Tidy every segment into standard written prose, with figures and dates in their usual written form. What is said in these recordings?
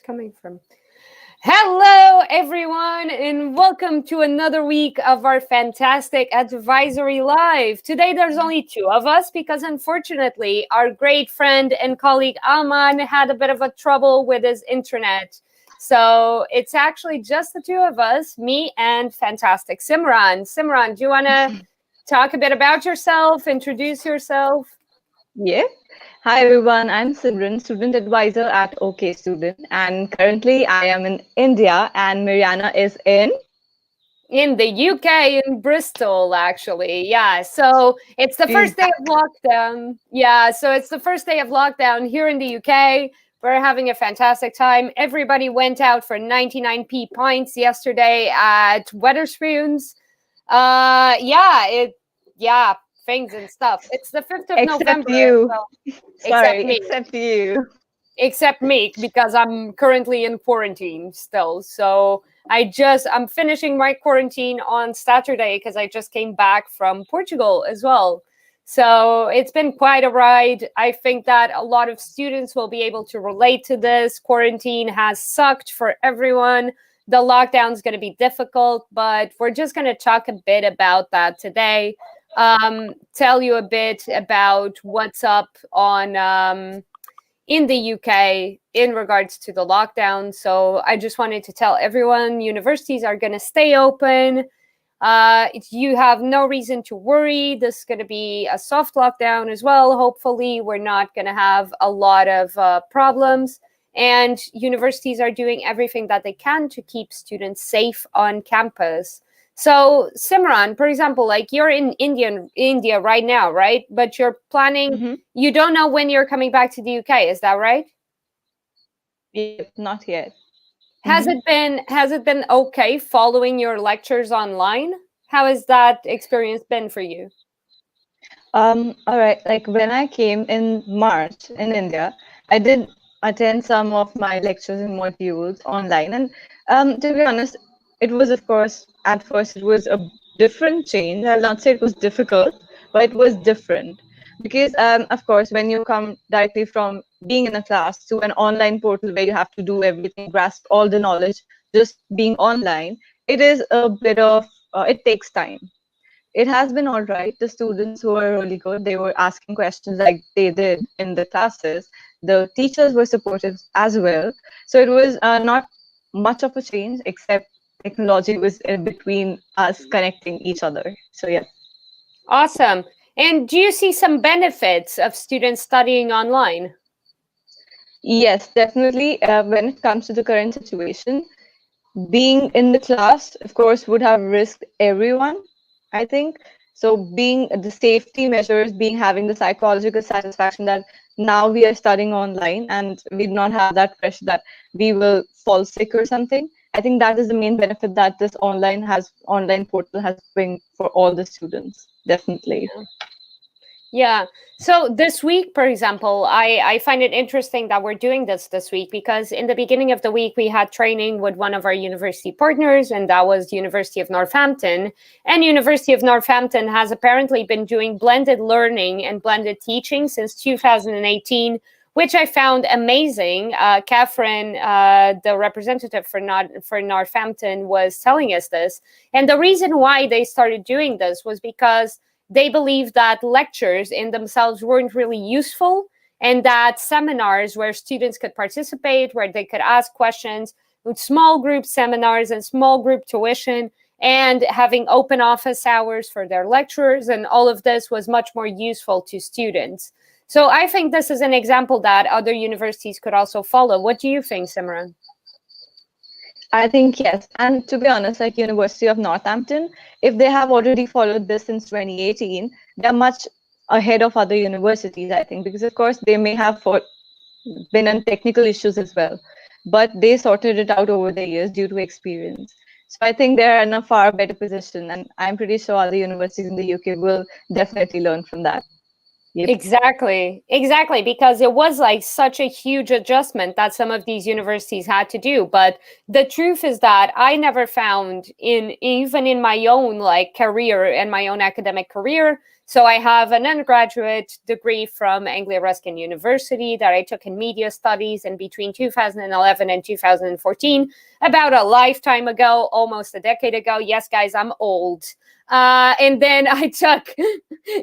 Coming from. Hello, everyone, and welcome to another week of our fantastic advisory live. Today, there's only two of us because, unfortunately, our great friend and colleague Aman had a bit of a trouble with his internet. So it's actually just the two of us, me and fantastic Simran. Simran, do you want to talk a bit about yourself, introduce yourself? Yes. Hi everyone, I'm Simran, student advisor at OK Student, and currently I am in India, and Mariana is in. In the UK, in Bristol, actually. Yeah. So it's the She's first day back. of lockdown. Yeah. So it's the first day of lockdown here in the UK. We're having a fantastic time. Everybody went out for 99p pints yesterday at Weatherspoons. Yeah, yeah, things and stuff. It's the 5th of Except November, you. so except Sorry, me except you. except me because I'm currently in quarantine still. So I'm finishing my quarantine on Saturday because I just came back from Portugal as well. So it's been quite a ride. I think that a lot of students will be able to relate to this. Quarantine has sucked for everyone. The lockdown is going to be difficult, but we're just going to talk a bit about that today. Tell you a bit about what's up on in the UK in regards to the lockdown. So I just wanted to tell everyone universities are going to stay open. You have no reason to worry. This is going to be a soft lockdown as well. Hopefully, we're not going to have a lot of problems. And universities are doing everything that they can to keep students safe on campus. So, Simran, for example, like you're in India right now, right? But you're planning, Mm-hmm. you don't know when you're coming back to the UK, is that right? Yep, not yet. Has Mm-hmm. it been okay following your lectures online? How has that experience been for you? All right. Like when I came in March in India, I did attend some of my lectures and modules online. And to be honest, it was, of course, at first, it was a different change. I'll not say it was difficult, but it was different. Because, of course, when you come directly from being in a class to an online portal where you have to do everything, grasp all the knowledge, just being online, it is a bit of, it takes time. It has been all right. The students who were really good, they were asking questions like they did in the classes. The teachers were supportive as well. So it was not much of a change, except technology was in between us connecting each other. So yeah. Awesome. And do you see some benefits of students studying online? Yes, definitely. When it comes to the current situation, being in the class, of course, would have risked everyone, I think. So being the safety measures, being having the psychological satisfaction that now we are studying online and we do not have that pressure that we will fall sick or something. I think that is the main benefit that this online portal has bring for all the students. Definitely. Yeah. So this week, for example, I find it interesting that we're doing this week because in the beginning of the week we had training with one of our university partners, and that was University of Northampton. And University of Northampton has apparently been doing blended learning and blended teaching since 2018, which I found amazing. Catherine, the representative for Northampton, was telling us this, and the reason why they started doing this was because they believed that lectures in themselves weren't really useful, and that seminars where students could participate, where they could ask questions, with small group seminars and small group tuition, and having open office hours for their lecturers, and all of this was much more useful to students. So I think this is an example that other universities could also follow. What do you think, Simran? I think yes. And to be honest, like University of Northampton, if they have already followed this since 2018, they're much ahead of other universities, I think, because of course they may have been on technical issues as well, but they sorted it out over the years due to experience. So I think they're in a far better position, and I'm pretty sure other universities in the UK will definitely learn from that. Yep. Exactly, because it was like such a huge adjustment that some of these universities had to do. But the truth is that I never found in even in my own like career and my own academic career So I have an undergraduate degree from Anglia Ruskin University that I took in media studies in between 2011 and 2014, about a lifetime ago, almost a decade ago. Yes, guys, I'm old. And then I took,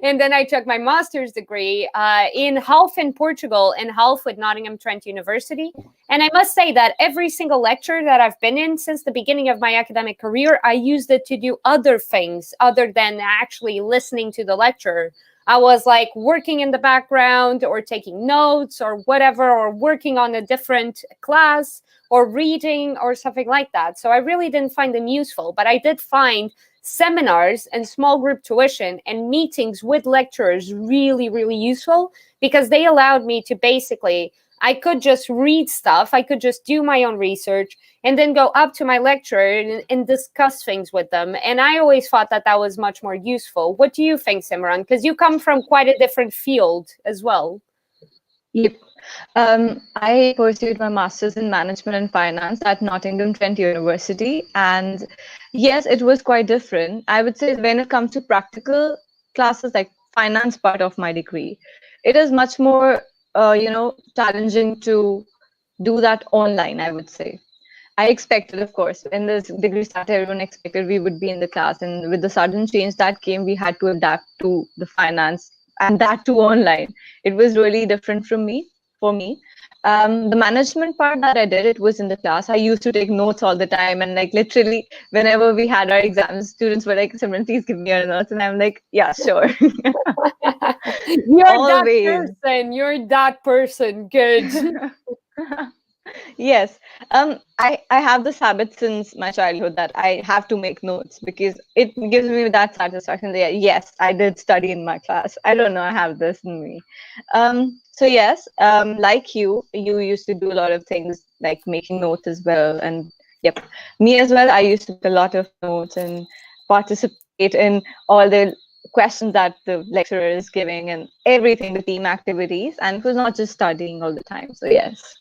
and then I took my master's degree in half in Portugal and half with Nottingham Trent University. And I must say that every single lecture that I've been in since the beginning of my academic career, I used it to do other things other than actually listening to the lecture. I was like working in the background or taking notes or whatever, or working on a different class or reading or something like that. So I really didn't find them useful, but I did find seminars and small group tuition and meetings with lecturers really, really useful, because they allowed me to basically, I could just read stuff, I could just do my own research, and then go up to my lecturer and discuss things with them. And I always thought that that was much more useful. What do you think, Simran? Because you come from quite a different field as well. Yep. I pursued my master's in management and finance at Nottingham Trent University. And yes, it was quite different. I would say when it comes to practical classes, like finance part of my degree, it is much more, challenging to do that online, I would say. I expected, of course, when this degree started, everyone expected we would be in the class. And with the sudden change that came, we had to adapt to the finance, and that too online. It was really different for me. The management part that I did, it was in the class. I used to take notes all the time. And like literally, whenever we had our exams, students were like, Simran, please give me your notes. And I'm like, yeah, sure. You're that Always. person. You're that person. Good. Yes. I have this habit since my childhood that I have to make notes because it gives me that satisfaction that yes, I did study in my class. I don't know, I have this in me. So yes, like you used to do a lot of things like making notes as well. And yep, me as well. I used to make a lot of notes and participate in all the questions that the lecturer is giving and everything, the team activities. And it was not just studying all the time. So yes.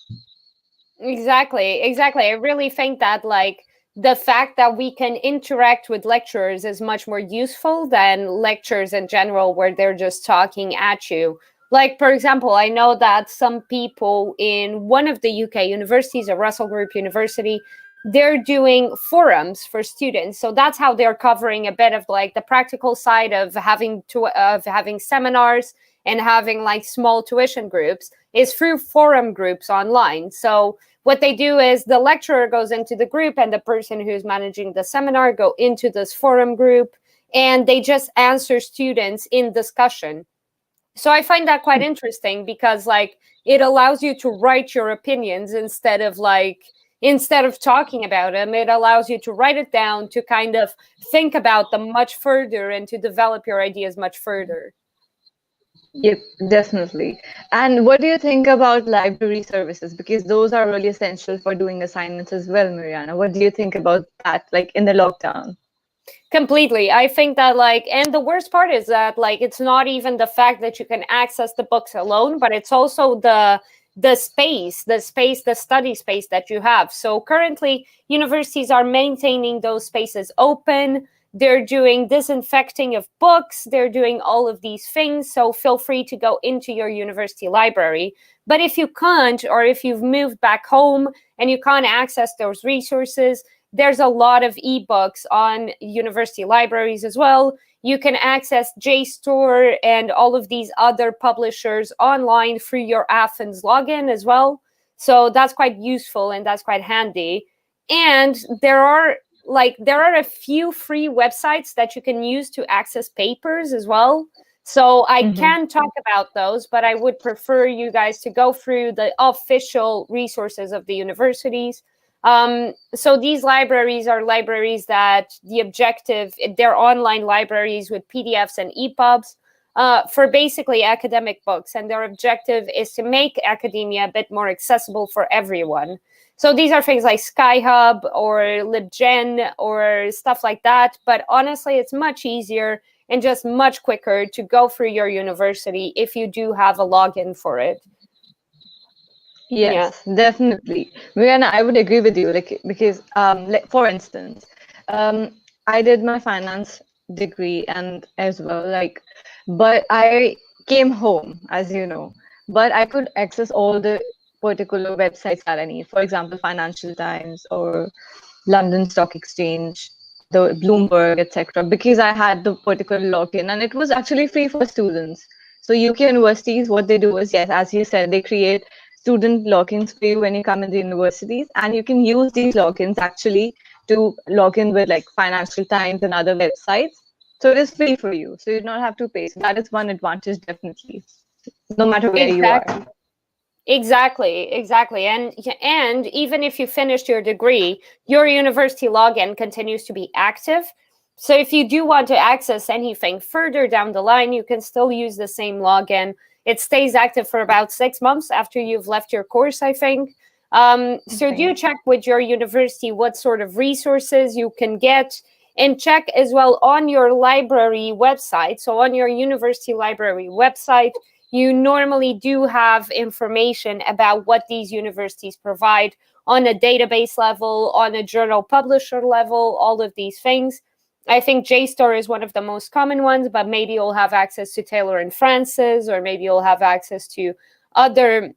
Exactly, exactly. I really think that like the fact that we can interact with lecturers is much more useful than lectures in general where they're just talking at you. Like, for example, I know that some people in one of the UK universities, a Russell Group University, they're doing forums for students. So that's how they're covering a bit of like the practical side of having seminars and having like small tuition groups is through forum groups online. So what they do is the lecturer goes into the group and the person who's managing the seminar go into this forum group, and they just answer students in discussion. So I find that quite interesting because like it allows you to write your opinions instead of talking about them. It allows you to write it down, to kind of think about them much further and to develop your ideas much further. Yep, definitely. And what do you think about library services? Because those are really essential for doing assignments as well, Mariana. What do you think about that, like in the lockdown? Completely. I think that like, and the worst part is that like it's not even the fact that you can access the books alone, but it's also the study space that you have. So currently universities are maintaining those spaces open. They're doing disinfecting of books, they're doing all of these things. So feel free to go into your university library. But if you can't, or if you've moved back home and you can't access those resources, there's a lot of ebooks on university libraries as well. You can access JSTOR and all of these other publishers online through your Athens login as well. So that's quite useful and that's quite handy. And there are a few free websites that you can use to access papers as well. So I Mm-hmm. can talk about those, but I would prefer you guys to go through the official resources of the universities. So these libraries are libraries that they're online libraries with PDFs and EPUBs for basically academic books. And their objective is to make academia a bit more accessible for everyone. So these are things like Skyhub or LibGen or stuff like that. But honestly, it's much easier and just much quicker to go through your university if you do have a login for it. Yeah. Yes, definitely. Mariana, I would agree with you, like because like for instance, I did my finance degree and as well, like, but I came home, as you know, but I could access all the particular websites that I need. For example, Financial Times or London Stock Exchange, the Bloomberg, etc., because I had the particular login and it was actually free for students. So UK universities, what they do is, yes, as you said, they create student logins for you when you come in the universities, and you can use these logins actually to log in with like Financial Times and other websites. So it is free for you. So you don't have to pay. So that is one advantage, definitely, no matter where you are. Exactly. Exactly. And even if you finished your degree, your university login continues to be active. So if you do want to access anything further down the line, you can still use the same login. It stays active for about 6 months after you've left your course, I think. So do Okay. check with your university what sort of resources you can get, and check as well on your library website. So on your university library website, you normally do have information about what these universities provide on a database level, on a journal publisher level, all of these things. I think JSTOR is one of the most common ones, but maybe you'll have access to Taylor and Francis, or maybe you'll have access to other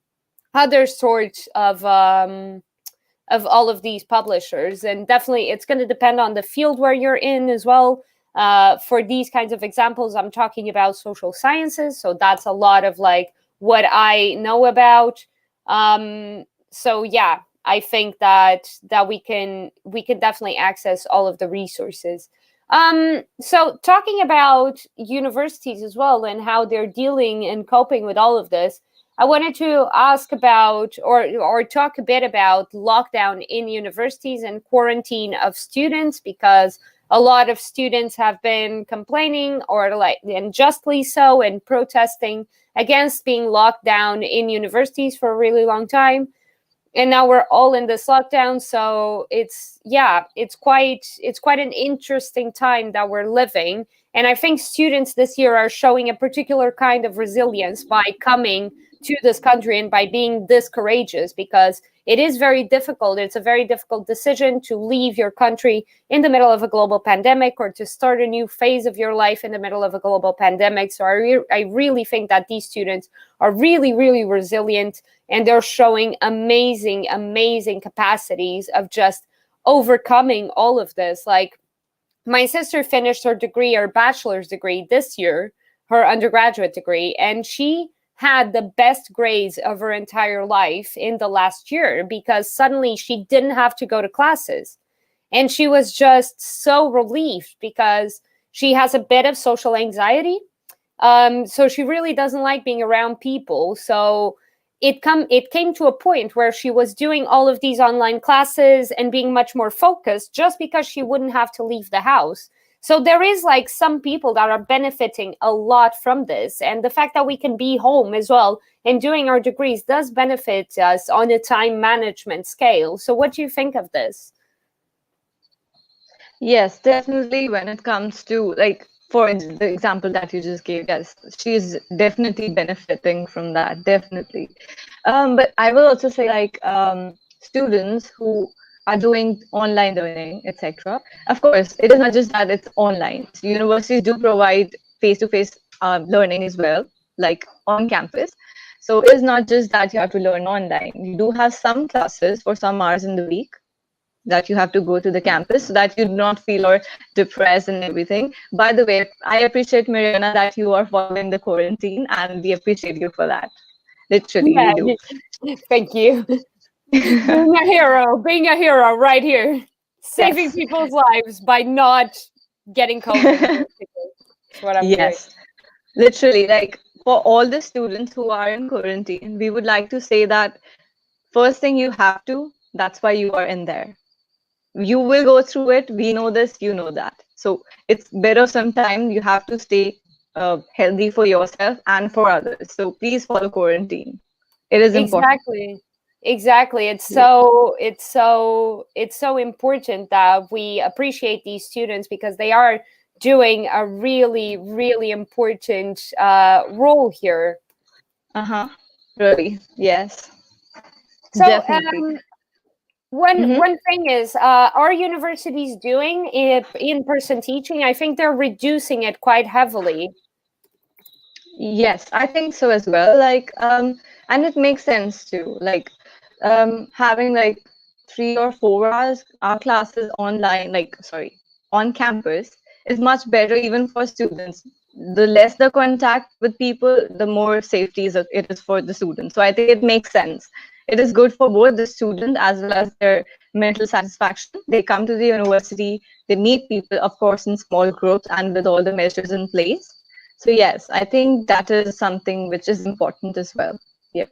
sorts of all of these publishers. And definitely it's going to depend on the field where you're in as well. For these kinds of examples, I'm talking about social sciences, so that's a lot of like what I know about. So yeah, I think that we can definitely access all of the resources. So talking about universities as well and how they're dealing and coping with all of this, I wanted to ask about or talk a bit about lockdown in universities and quarantine of students, because a lot of students have been complaining, or like, and justly so, and protesting against being locked down in universities for a really long time. And now we're all in this lockdown, so it's quite an interesting time that we're living. And I think students this year are showing a particular kind of resilience by coming to this country and by being this courageous, because it is very difficult. It's a very difficult decision to leave your country in the middle of a global pandemic, or to start a new phase of your life in the middle of a global pandemic. So I really think that these students are really, really resilient, and they're showing amazing, amazing capacities of just overcoming all of this. Like, my sister finished her degree, her bachelor's degree this year, her undergraduate degree, and she had the best grades of her entire life in the last year, because suddenly she didn't have to go to classes. And she was just so relieved, because she has a bit of social anxiety. So she really doesn't like being around people. So it came to a point where she was doing all of these online classes and being much more focused, just because she wouldn't have to leave the house. So there is like some people that are benefiting a lot from this, and the fact that we can be home as well and doing our degrees does benefit us on a time management scale. So what do you think of this? Yes, definitely. When it comes to, like, the example that you just gave, yes, she's definitely benefiting from that, definitely. But I will also say, like, students who are doing online learning, etc. Of course, it is not just that it's online. So universities do provide face-to-face learning as well, like on campus. So it is not just that you have to learn online. You do have some classes for some hours in the week that you have to go to the campus, so that you do not feel or depressed and everything. By the way, I appreciate, Mariana, that you are following the quarantine, and we appreciate you for that. Literally, we Yeah, do. thank you. Being a hero right here, saving Yes, people's lives by not getting COVID. Basically, that's what I'm doing. yes. Literally, like, for all the students who are in quarantine, we would like to say that first thing you have to, that's why you are in there. You will go through it. We know this, you know that. So it's better sometime you have to stay healthy for yourself and for others. So please follow quarantine. It is important. Exactly. Exactly. Yeah. It's so important that we appreciate these students, because they are doing a really, really important role here. Uh-huh. Really. Yes. So Definitely. Mm-hmm. One thing is, are universities doing in-person teaching? I think they're reducing it quite heavily. Yes, I think so as well. And it makes sense too. Having like 3 or 4 hours our classes online, on campus, is much better even for students. The less the contact with people, the more safety it is for the students. So I think it makes sense. It is good for both the student as well as their mental satisfaction. They come to the university, they meet people, of course, in small groups and with all the measures in place. So yes, I think that is something which is important as well. Yep.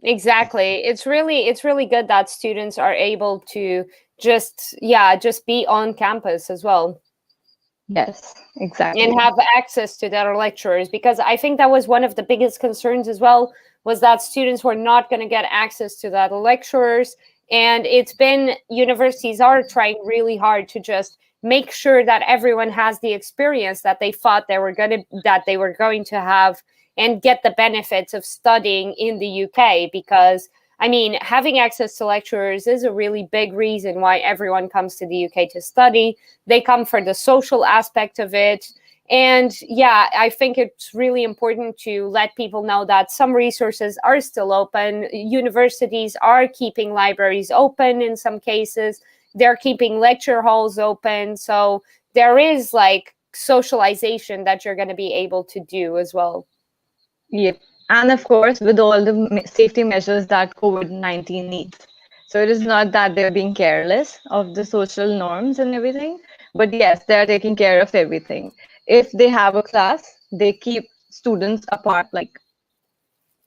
Exactly. It's really good that students are able to just, yeah, just be on campus as well Yes, and exactly. have access to their lecturers, because I think that was one of the biggest concerns as well, was that students were not going to get access to that lecturers. And it's been, universities are trying really hard to just make sure that everyone has the experience that they thought they were going to have, and get the benefits of studying in the UK. Because I mean, having access to lecturers is a really big reason why everyone comes to the UK to study. They come for the social aspect of it. And yeah, I think it's really important to let people know that some resources are still open. Universities are keeping libraries open in some cases, they're keeping lecture halls open. So there is like socialization that you're going to be able to do as well. Yep. And of course, with all the safety measures that COVID-19 needs. So it is not that they're being careless of the social norms and everything, but yes, they're taking care of everything. If they have a class, they keep students apart, like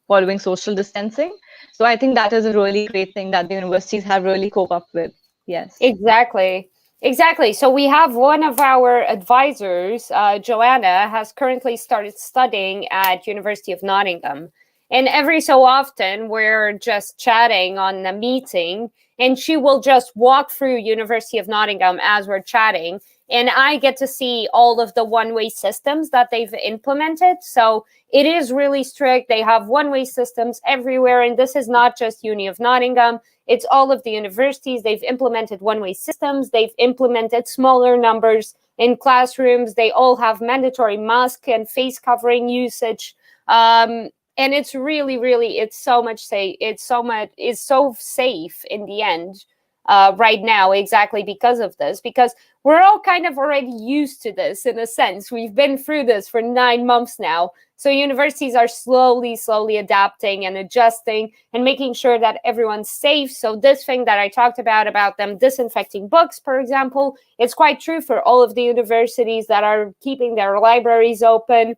following social distancing. So I think that is a really great thing that the universities have really cope up with. Yes. Exactly. Exactly. So we have one of our advisors, Joanna, has currently started studying at University of Nottingham. And every so often we're just chatting on a meeting, and she will just walk through University of Nottingham as we're chatting. And I get to see all of the one-way systems that they've implemented. So it is really strict. They have one-way systems everywhere. And this is not just Uni of Nottingham, it's all of the universities. They've implemented one-way systems. They've implemented smaller numbers in classrooms. They all have mandatory mask and face covering usage. And it's really, really, it's so much safe. It's so safe in the end right now, exactly because of this. Because we're all kind of already used to this in a sense. We've been through this for 9 months now. So universities are slowly adapting and adjusting and making sure that everyone's safe. So this thing that I talked about them disinfecting books, for example, it's quite true for all of the universities that are keeping their libraries open.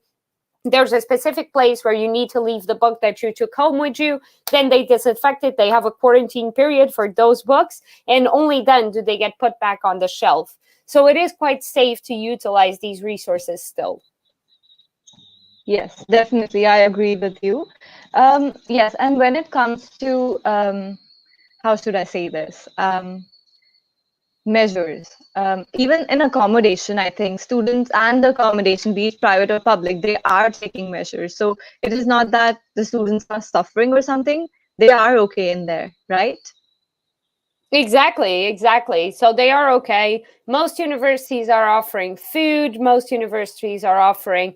There's a specific place where you need to leave the book that you took home with you. Then they disinfect it. They have a quarantine period for those books, and only then do they get put back on the shelf. So it is quite safe to utilize these resources still. Yes, definitely. I agree with you. Yes, and when it comes to how should I say this? Measures. Even in accommodation, I think students and the accommodation, be it private or public, they are taking measures. So it is not that the students are suffering or something. They are okay in there, right? Exactly, exactly. So they are okay. Most universities are offering food. Most universities are offering,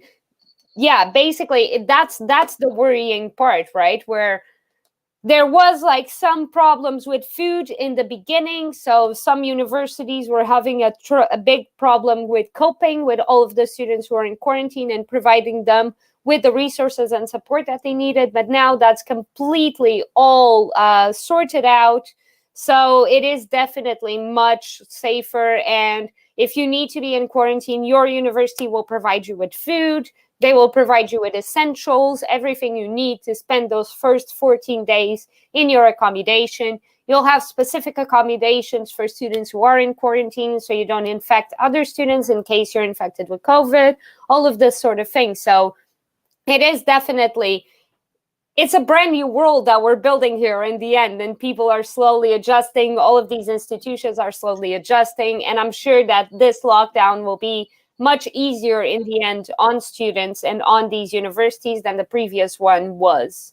yeah, basically that's the worrying part, right? Where there was like some problems with food in the beginning, so some universities were having a big problem with coping with all of the students who are in quarantine and providing them with the resources and support that they needed. But now that's completely all sorted out, so it is definitely much safer. And if you need to be in quarantine, your university will provide you with food, they will provide you with essentials, everything you need to spend those first 14 days in your accommodation. You'll have specific accommodations for students who are in quarantine so you don't infect other students in case you're infected with COVID, all of this sort of thing. So it is definitely, it's a brand new world that we're building here in the end, and people are slowly adjusting. All of these institutions are slowly adjusting, and I'm sure that this lockdown will be much easier in the end on students and on these universities than the previous one was.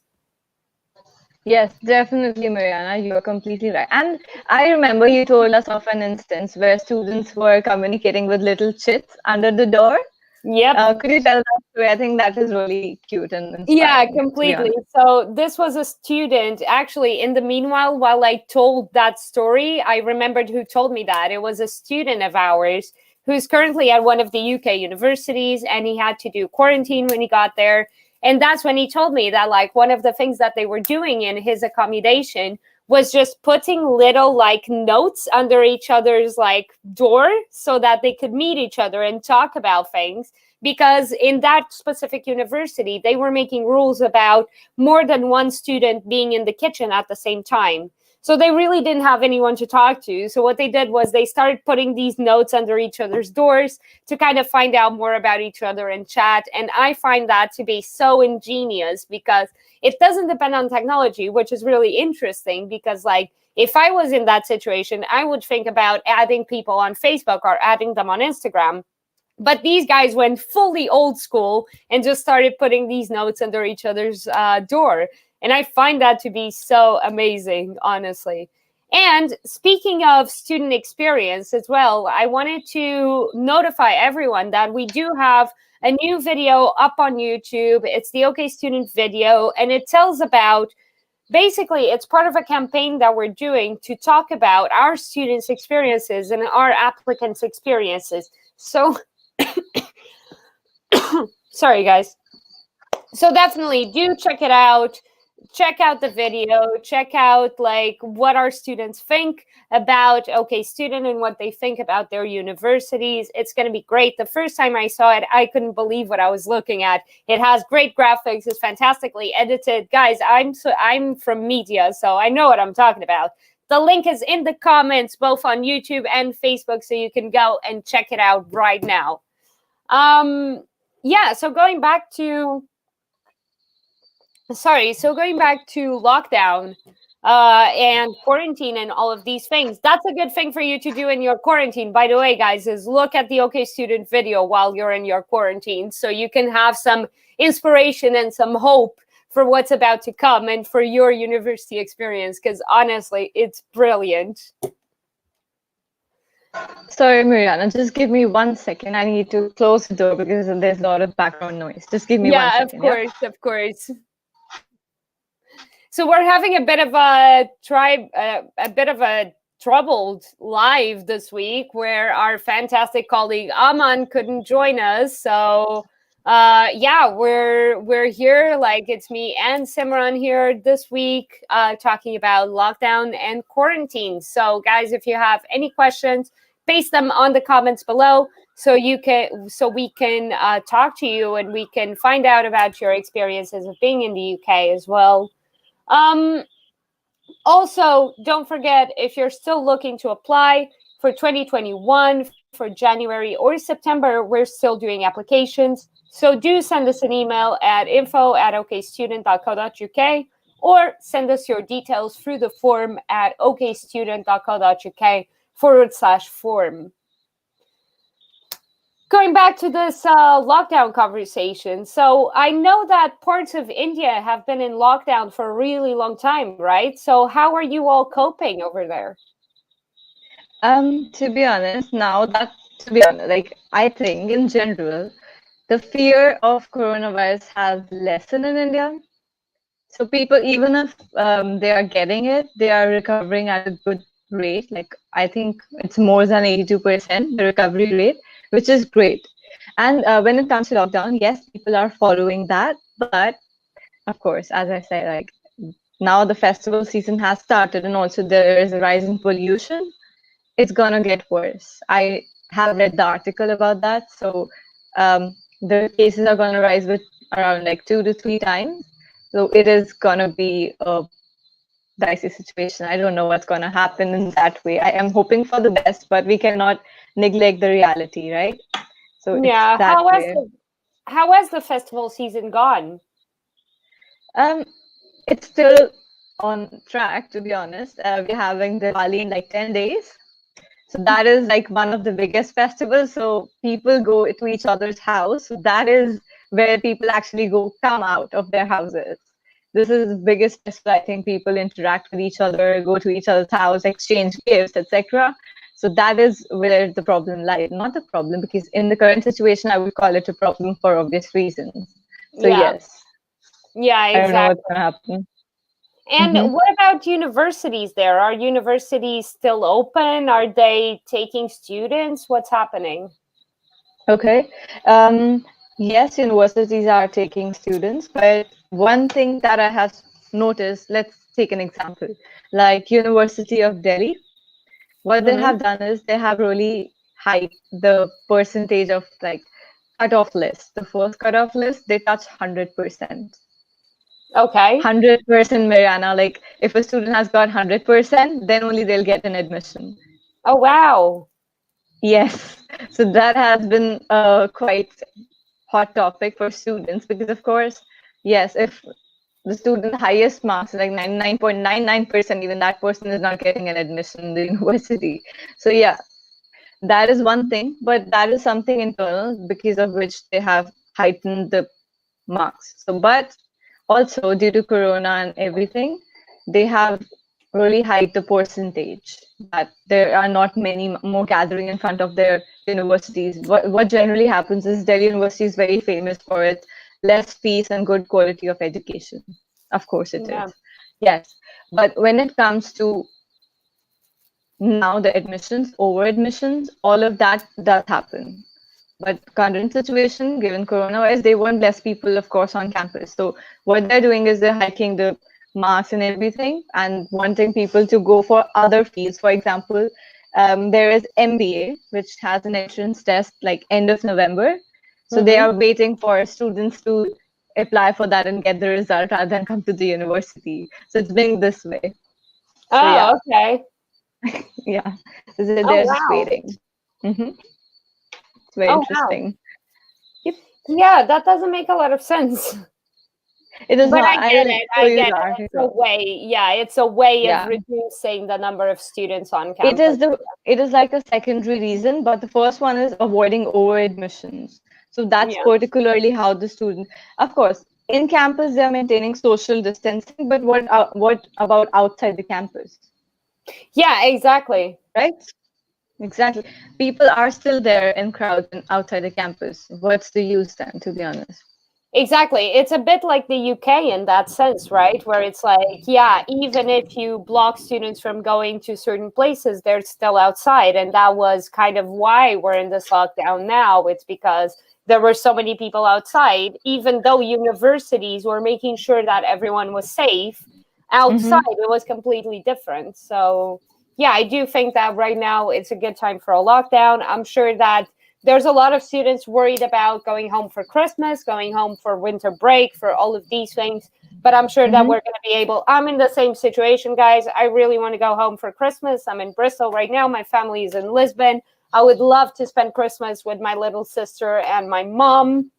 Yes, definitely, Mariana. You are completely right. And I remember you told us of an instance where students were communicating with little chits under the door. Yep. Could you tell that story? I think that is really cute and Yeah, inspiring, to be completely. honest. So this was a student. Actually, in the meanwhile, while I told that story, I remembered who told me that. It was a student of ours who's currently at one of the UK universities, and he had to do quarantine when he got there. And that's when he told me that, like, one of the things that they were doing in his accommodation was just putting little, like, notes under each other's, like, door so that they could meet each other and talk about things, because in that specific university they were making rules about more than one student being in the kitchen at the same time. So they really didn't have anyone to talk to. So what they did was they started putting these notes under each other's doors to kind of find out more about each other and chat. And I find that to be so ingenious, because it doesn't depend on technology, which is really interesting. Because, like, if I was in that situation, I would think about adding people on Facebook or adding them on Instagram. But these guys went fully old school and just started putting these notes under each other's door. And I find that to be so amazing, honestly. And speaking of student experience as well, I wanted to notify everyone that we do have a new video up on YouTube. It's the OK Student video, and it tells about, basically, it's part of a campaign that we're doing to talk about our students' experiences and our applicants' experiences. So sorry, guys. So definitely do check it out. Check out the video. Check out, like, what our students think about OK Student and what they think about their universities. It's going to be great. The first time I saw it, I couldn't believe what I was looking at. It has great graphics. It's fantastically edited. Guys, I'm from media, so I know what I'm talking about. The link is in the comments, both on YouTube and Facebook, so you can go and check it out right now. Yeah, so going back to lockdown and quarantine and all of these things, that's a good thing for you to do in your quarantine, by the way, guys, is look at the OK Student video while you're in your quarantine, so you can have some inspiration and some hope for what's about to come and for your university experience, because honestly, it's brilliant. Sorry, Mariana, just give me 1 second. I need to close the door because there's a lot of background noise. Just give me one Yeah, of second, yeah? course, of course. So we're having a bit of a troubled live this week, where our fantastic colleague Aman couldn't join us. So yeah, we're here. Like, it's me and Simran here this week, talking about lockdown and quarantine. So guys, if you have any questions, paste them on the comments below, so we can talk to you, and we can find out about your experiences of being in the UK as well. Um, Also, don't forget, if you're still looking to apply for 2021 for January or September, we're still doing applications. So do send us an email at info@okstudent.co.uk, or send us your details through the form at okstudent.co.uk/form. Going back to this lockdown conversation, so I know that parts of India have been in lockdown for a really long time, right? So how are you all coping over there? To be honest, to be honest, like, I think in general, the fear of coronavirus has lessened in India. So people, even if they are getting it, they are recovering at a good rate. Like, I think it's more than 82% the recovery rate, which is great. And when it comes to lockdown, yes, people are following that. But of course, as I say, like, now the festival season has started, and also there is a rise in pollution. It's gonna get worse. I have read the article about that. So the cases are gonna rise with around like 2 to 3 times. So it is gonna be a dicey situation. I don't know what's gonna happen in that way. I am hoping for the best, but we cannot neglect the reality, right? So it's Yeah, that way. how has the festival season gone? Um, it's still on track, to be honest. We're having Diwali in like 10 days. So that is like one of the biggest festivals. So people go to each other's house. So that is where people actually come out of their houses. this is the biggest test. I think people interact with each other, go to each other's house, exchange gifts, etc. So that is where the problem lies. Not a problem, because in the current situation, I would call it a problem for obvious reasons. So Yeah. yes, Yeah, I don't know what's exactly. gonna happen. And Hmm. what about universities there? Are universities still open? Are they taking students? What's happening? Okay. Yes, universities are taking students, but one thing that I have noticed, let's take an example, like University of Delhi. What they Hmm. have done is they have really hiked the percentage of like cutoff list. The first cutoff list, they touch 100%. Okay. 100%, Mariana. Like if a student has got 100%, then only they'll get an admission. Oh, wow. Yes. So that has been quite hot topic for students because, of course, yes, if the student highest marks like 99.99%, even that person is not getting an admission in the university. So yeah, that is one thing, but that is something internal because of which they have heightened the marks. So, but also due to Corona and everything, they have really hiked the percentage that there are not many more gathering in front of their universities. What generally happens is Delhi University is very famous for its less fees and good quality of education. Of course, it is. Yeah. Yes, but when it comes to now the admissions, over admissions, all of that does happen. But current situation, given coronavirus, they want less people, of course, on campus. So what they're doing is they're hiking the marks and everything and wanting people to go for other fields. For example, there is MBA, which has an entrance test like end of November. So they Hmm. are waiting for students to apply for that and get the result rather than come to the university. So it's being this way. So yeah, Oh, okay. yeah. So Oh, they're just wow. waiting. Hmm. It's very Oh, wow. interesting. Yep. Yeah, that doesn't make a lot of sense. It is But not. I I get will it. show I you get the it. It's a article. way. Yeah, it's a way of Yeah. reducing the number of students on It campus. is the it is like a secondary reason, but the first one is avoiding over admissions. So that's Yeah. particularly how the student, of course, in campus they are maintaining social distancing, but what about outside the campus, Yeah, exactly. right? Exactly. People are still there in crowds and outside the campus. What's the use then, to be honest? Exactly. It's a bit like the UK in that sense, right? Where it's like, yeah, even if you block students from going to certain places, they're still outside. And that was kind of why we're in this lockdown now. It's because there were so many people outside, even though universities were making sure that everyone was safe. Outside, Mm-hmm. it was completely different. So, yeah, I do think that right now it's a good time for a lockdown. I'm sure that there's a lot of students worried about going home for Christmas, going home for winter break, for all of these things. But I'm sure that Mm-hmm. we're going to be able. I'm in the same situation, guys. I really want to go home for Christmas. I'm in Bristol right now. My family is in Lisbon. I would love to spend Christmas with my little sister and my mom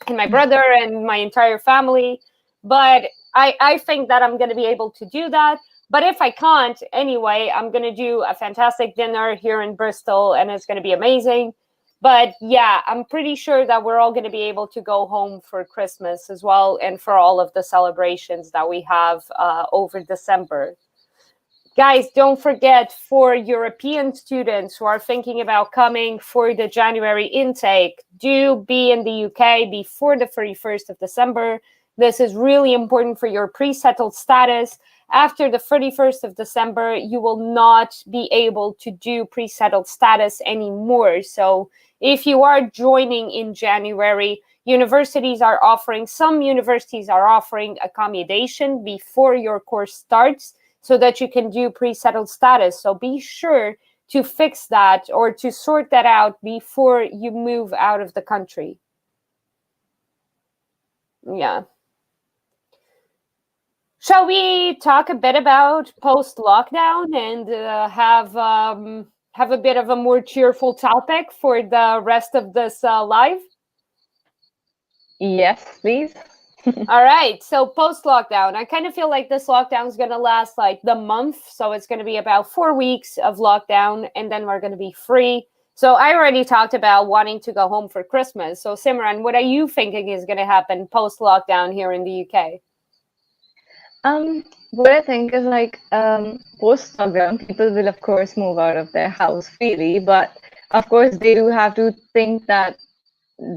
and my brother and my entire family. But I think that I'm going to be able to do that. But if I can't, anyway, I'm going to do a fantastic dinner here in Bristol and it's going to be amazing. But yeah, I'm pretty sure that we're all going to be able to go home for Christmas as well and for all of the celebrations that we have over December. Guys, don't forget for European students who are thinking about coming for the January intake, do be in the UK before the 31st of December. This is really important for your pre settled status. After the 31st of December, you will not be able to do pre settled status anymore. So, if you are joining in January, some universities are offering accommodation before your course starts so that you can do pre-settled status. So be sure to fix that or to sort that out before you move out of the country. Yeah. Shall we talk a bit about post-lockdown and have a bit of a more cheerful topic for the rest of this live? Yes, please. All right. So post lockdown, I kind of feel like this lockdown is going to last like the month. So it's going to be about 4 weeks of lockdown and then we're going to be free. So I already talked about wanting to go home for Christmas. So Simran, what are you thinking is going to happen post lockdown here in the UK? What I think is like post lockdown, people will of course move out of their house freely, but of course they do have to think that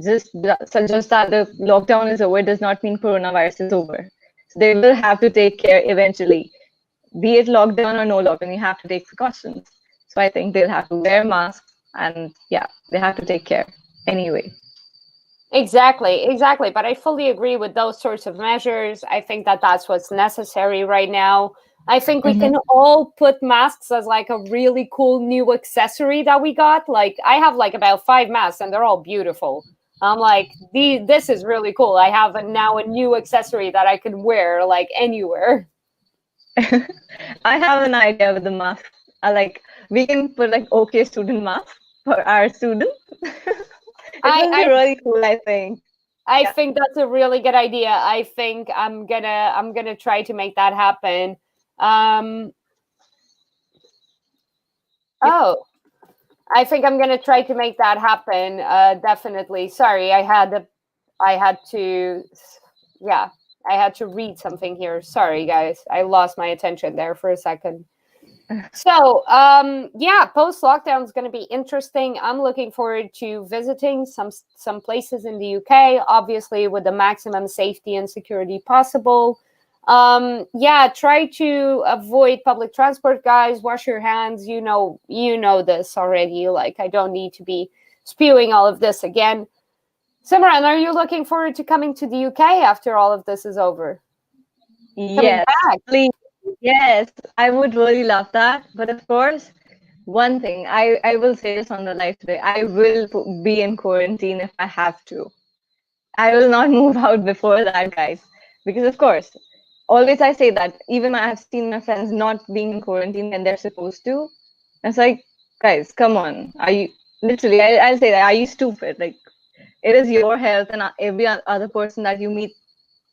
just that the lockdown is over does not mean coronavirus is over. So they will have to take care eventually, be it lockdown or no lockdown. You have to take precautions. So I think they'll have to wear masks, and yeah, they have to take care anyway. Exactly, exactly. But I fully agree with those sorts of measures. I think that that's what's necessary right now. I think we Hmm. can all put masks as like a really cool new accessory that we got. Like I have like about 5 masks and they're all beautiful. I'm like, this is really cool. I have now a new accessory that I can wear like anywhere. I have an idea with the mask. Like we can put like okay student mask for our students. It I, will be I really cool, I think. I Yeah. think that's a really good idea. I think I'm gonna try to make that happen. Um Yep. oh, I think I'm gonna try to make that happen. Definitely. Sorry, I had to, yeah, I had to read something here. Sorry, guys, I lost my attention there for a second. So, yeah, post lockdown is going to be interesting. I'm looking forward to visiting some places in the UK, obviously with the maximum safety and security possible. Yeah, try to avoid public transport, guys. Wash your hands. You know this already. Like, I don't need to be spewing all of this again. Simran, are you looking forward to coming to the UK after all of this is over? Coming Yes, back? please. Yes, I would really love that. But of course, one thing I will say this on the live today. I will be in quarantine if I have to. I will not move out before that, guys. Because of course, always I say that. Even I have seen my friends not being in quarantine when they're supposed to. It's like, guys, come on. Are you literally? I'll say that. Are you stupid? Like, it is your health and every other person that you meet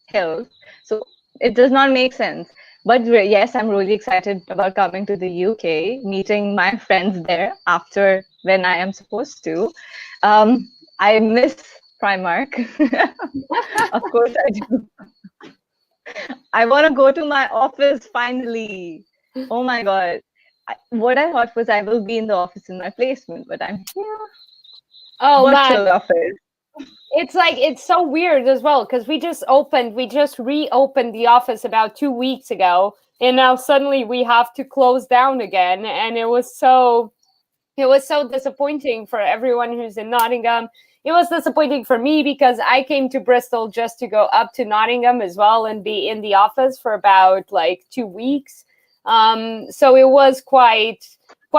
health. So it does not make sense. But yes, I'm really excited about coming to the UK, meeting my friends there after when I am supposed to. I miss Primark. Of course, I do. I want to go to my office finally. Oh my God. What I thought was I will be in the office in my placement, but I'm here. Oh man, Virtual office. it's like it's so weird as well because we just reopened the office about 2 weeks ago, and now suddenly we have to close down again, and it was so disappointing for everyone who's in Nottingham. It was disappointing for me because I came to Bristol just to go up to Nottingham as well and be in the office for about like 2 weeks. So it was quite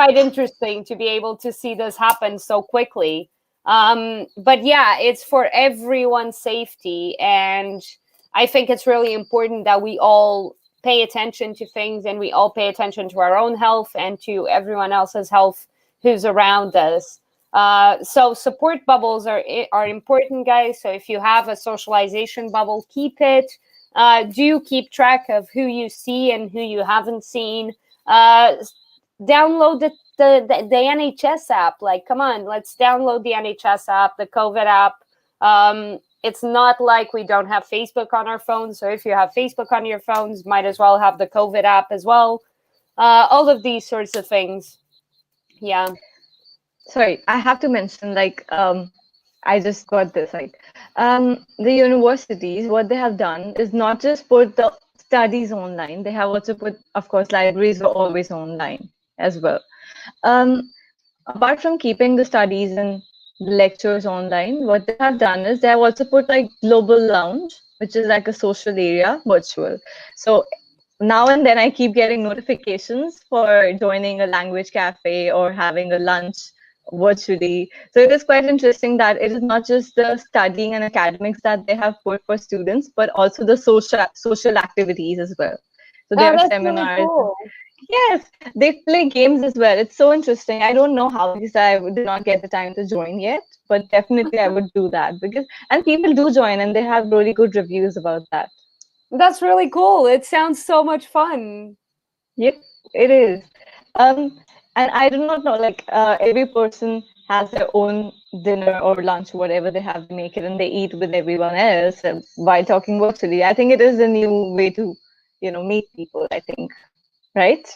interesting to be able to see this happen so quickly. But yeah, it's for everyone's safety, and I think it's really important that we all pay attention to things and we all pay attention to our own health and to everyone else's health who's around us. So support bubbles are important, guys. So if you have a socialization bubble, keep it. Do keep track of who you see and who you haven't seen. Uh, Download the NHS app. Like, come on, let's download the NHS app, the COVID app. It's not like we don't have Facebook on our phones. So if you have Facebook on your phones, might as well have the COVID app as well. All of these sorts of things. Yeah. Sorry, I have to mention, like, I just got this, like, the universities, what they have done is not just put the studies online, they have also put, of course, libraries are always online as well. Um, Apart from keeping the studies and lectures online, what they have done is they have also put like global lounge, which is like a social area virtual. So now and then I keep getting notifications for joining a language cafe or having a lunch virtually. So it is quite interesting that it is not just the studying and academics that they have put for students, but also the social activities as well. So there Oh, are that's really seminars. cool. Yes, they play games as well. It's so interesting. I don't know how because I did not get the time to join yet, but definitely I would do that because and people do join and they have really good reviews about that. That's really cool. It sounds so much fun. Yep, it is. Um, and I do not know, like every person has their own dinner or lunch, whatever they have, they make it and they eat with everyone else while talking virtually. I think it is a new way to meet people, I think, right?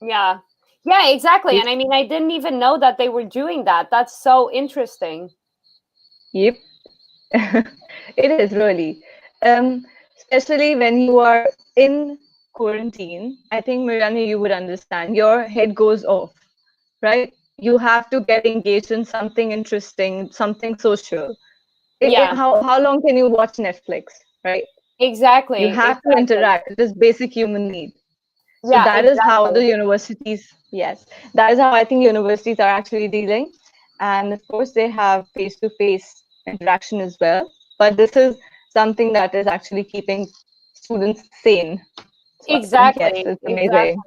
Yeah. Yeah, exactly. You, And I mean, I didn't even know that they were doing that. That's so interesting. yep. It is really. Especially when you are in quarantine, I think, Mariana, you would understand. Your head goes off, right? You have to get engaged in something interesting, something social. Yeah, How long can you watch Netflix, right? You exactly. have to Exactly. interact. It is basic human need. So Yeah, that is how exactly. the universities, yes, that is how I think universities are actually dealing. And of course, they have face-to-face interaction as well. But this is something that is actually keeping students sane. So I think, yes, Exactly. it's amazing. Exactly.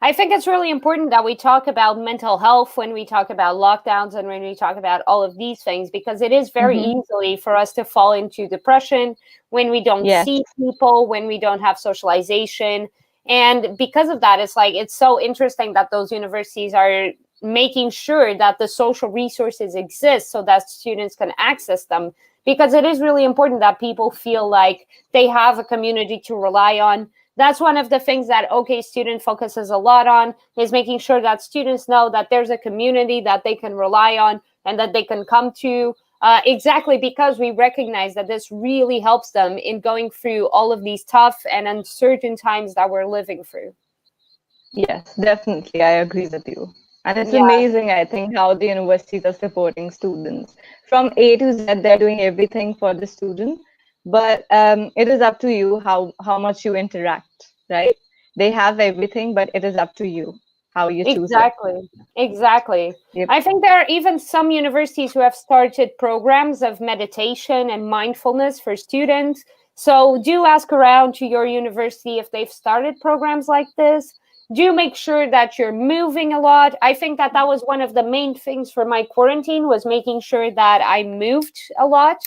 I think it's really important that we talk about mental health when we talk about lockdowns and when we talk about all of these things, because it is very Hmm. easily for us to fall into depression when we don't Yes, see people, when we don't have socialization. And because of that, it's like it's so interesting that those universities are making sure that the social resources exist so that students can access them, because it is really important that people feel like they have a community to rely on. That's one of the things that OK Student focuses a lot on, is making sure that students know that there's a community that they can rely on and that they can come to, exactly because we recognize that this really helps them in going through all of these tough and uncertain times that we're living through. yes, definitely. I agree with you. And it's Yeah, amazing, I think, how the universities are supporting students. From A to Z, they're doing everything for the student. But it is up to you how much you interact, right? They have everything, but it is up to you how you choose it. exactly. Exactly. Yep. I think there are even some universities who have started programs of meditation and mindfulness for students. So do ask around to your university if they've started programs like this. Do make sure that you're moving a lot. I think that that was one of the main things for my quarantine, was making sure that I moved a lot,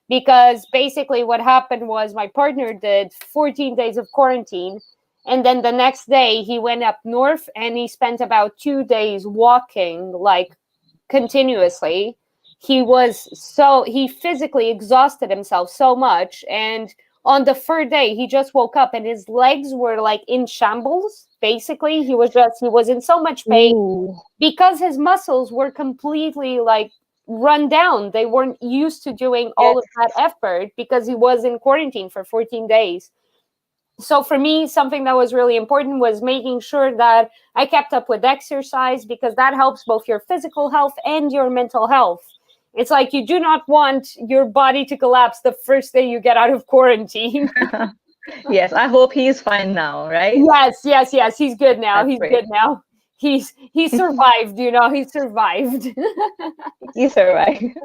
because basically what happened was my partner did 14 days of quarantine, and then the next day he went up north and he spent about 2 days walking, like continuously. He physically exhausted himself so much. And on the third day, he just woke up and his legs were like in shambles. Basically, he was in so much pain Ooh. because his muscles were completely like run down. They weren't used to doing all Yes. of that effort because he was in quarantine for 14 days. So for me, something that was really important was making sure that I kept up with exercise, because that helps both your physical health and your mental health. It's like you do not want your body to collapse the first day you get out of quarantine. Yes, I hope he's fine now, right? Yes, yes, yes. He's good now. That's He's great. good now. He survived, he survived. He survived.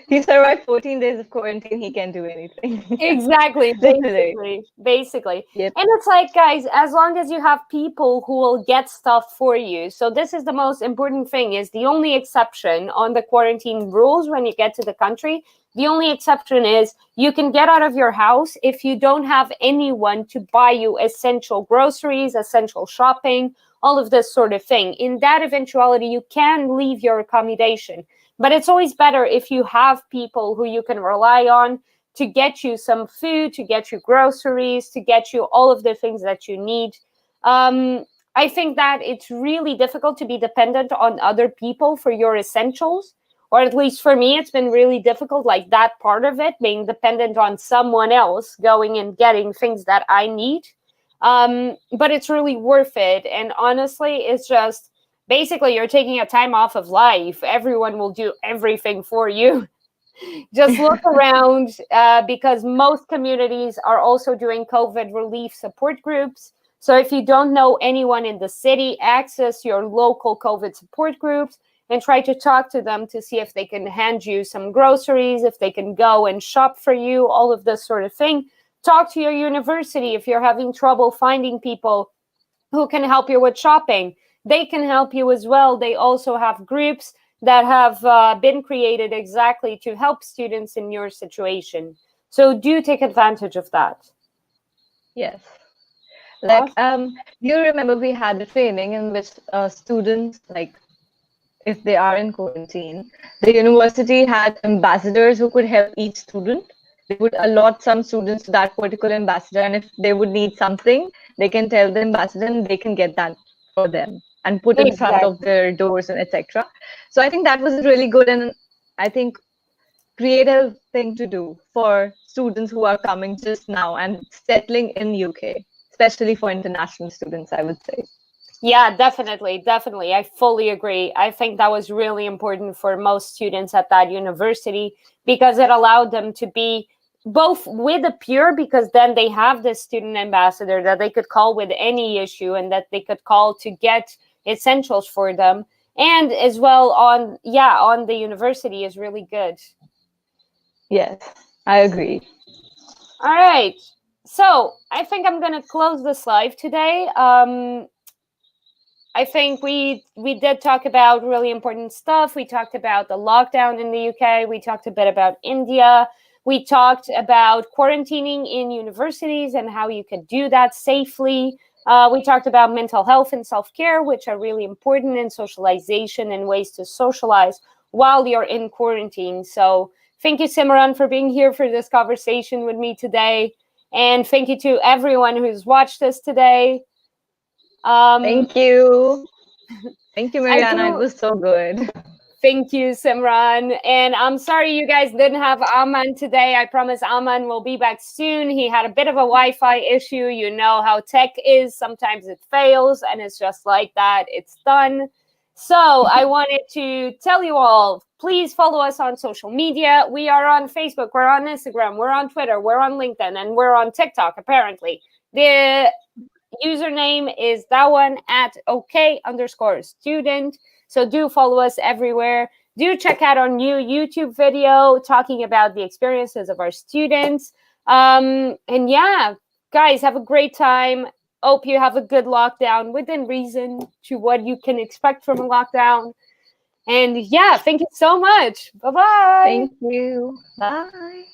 He survived 14 days of quarantine. He can do anything. Exactly, Literally. basically. Yep. And it's like, guys, as long as you have people who will get stuff for you. So this is the most important thing, is the only exception on the quarantine rules when you get to the country. The only exception is you can get out of your house if you don't have anyone to buy you essential groceries, essential shopping, all of this sort of thing. In that eventuality, you can leave your accommodation. But it's always better if you have people who you can rely on to get you some food, to get you groceries, to get you all of the things that you need. Um, I think that it's really difficult to be dependent on other people for your essentials, or at least for me, it's been really difficult, like that part of it, being dependent on someone else going and getting things that I need. But it's really worth it. And honestly, it's just basically you're taking a time off of life. Everyone will do everything for you. Just look around, because most communities are also doing COVID relief support groups. So if you don't know anyone in the city, access your local COVID support groups and try to talk to them to see if they can hand you some groceries, if they can go and shop for you, all of this sort of thing. Talk to your university if you're having trouble finding people who can help you with shopping. They can help you as well. They also have groups that have been created exactly to help students in your situation. So do take advantage of that. Yes. Like, Awesome. do you remember we had a training in which students, like, if they are in quarantine, the university had ambassadors who could help each student. they would allot some students to that particular ambassador, and if they would need something, they can tell the ambassador and they can get that for them and put in front of Exactly. their doors and etc. So I think that was really good, and I think creative thing to do for students who are coming just now and settling in UK, especially for international students, I would say. Yeah, definitely, definitely. I fully agree. I think that was really important for most students at that university because it allowed them to be both with a peer, because then they have this student ambassador that they could call with any issue and that they could call to get essentials for them. And as well on, yeah, on the university is really good. Yes, I agree. All right. So I think I'm gonna close this live today. I think we did talk about really important stuff. We talked about the lockdown in the UK. We talked a bit about India. We talked about quarantining in universities and how you could do that safely. We talked about mental health and self care, which are really important, in socialization and ways to socialize while you're in quarantine. So, thank you, Simran, for being here for this conversation with me today. And thank you to everyone who's watched us today. Um, Thank you. Thank you, I Mariana. It do. was so good. Thank you, Simran. And I'm sorry you guys didn't have Aman today. I promise Aman will be back soon. He had a bit of a Wi-Fi issue. You know how tech is. Sometimes it fails, and it's just like that. It's done. So I wanted to tell you all, please follow us on social media. We are on Facebook, we're on Instagram, we're on Twitter, we're on LinkedIn, and we're on TikTok, apparently. The username is that one at OK_student. So do follow us everywhere. Do check out our new YouTube video talking about the experiences of our students. And yeah, guys, have a great time. Hope you have a good lockdown within reason to what you can expect from a lockdown. And yeah, thank you so much. Bye bye. Thank you. Bye.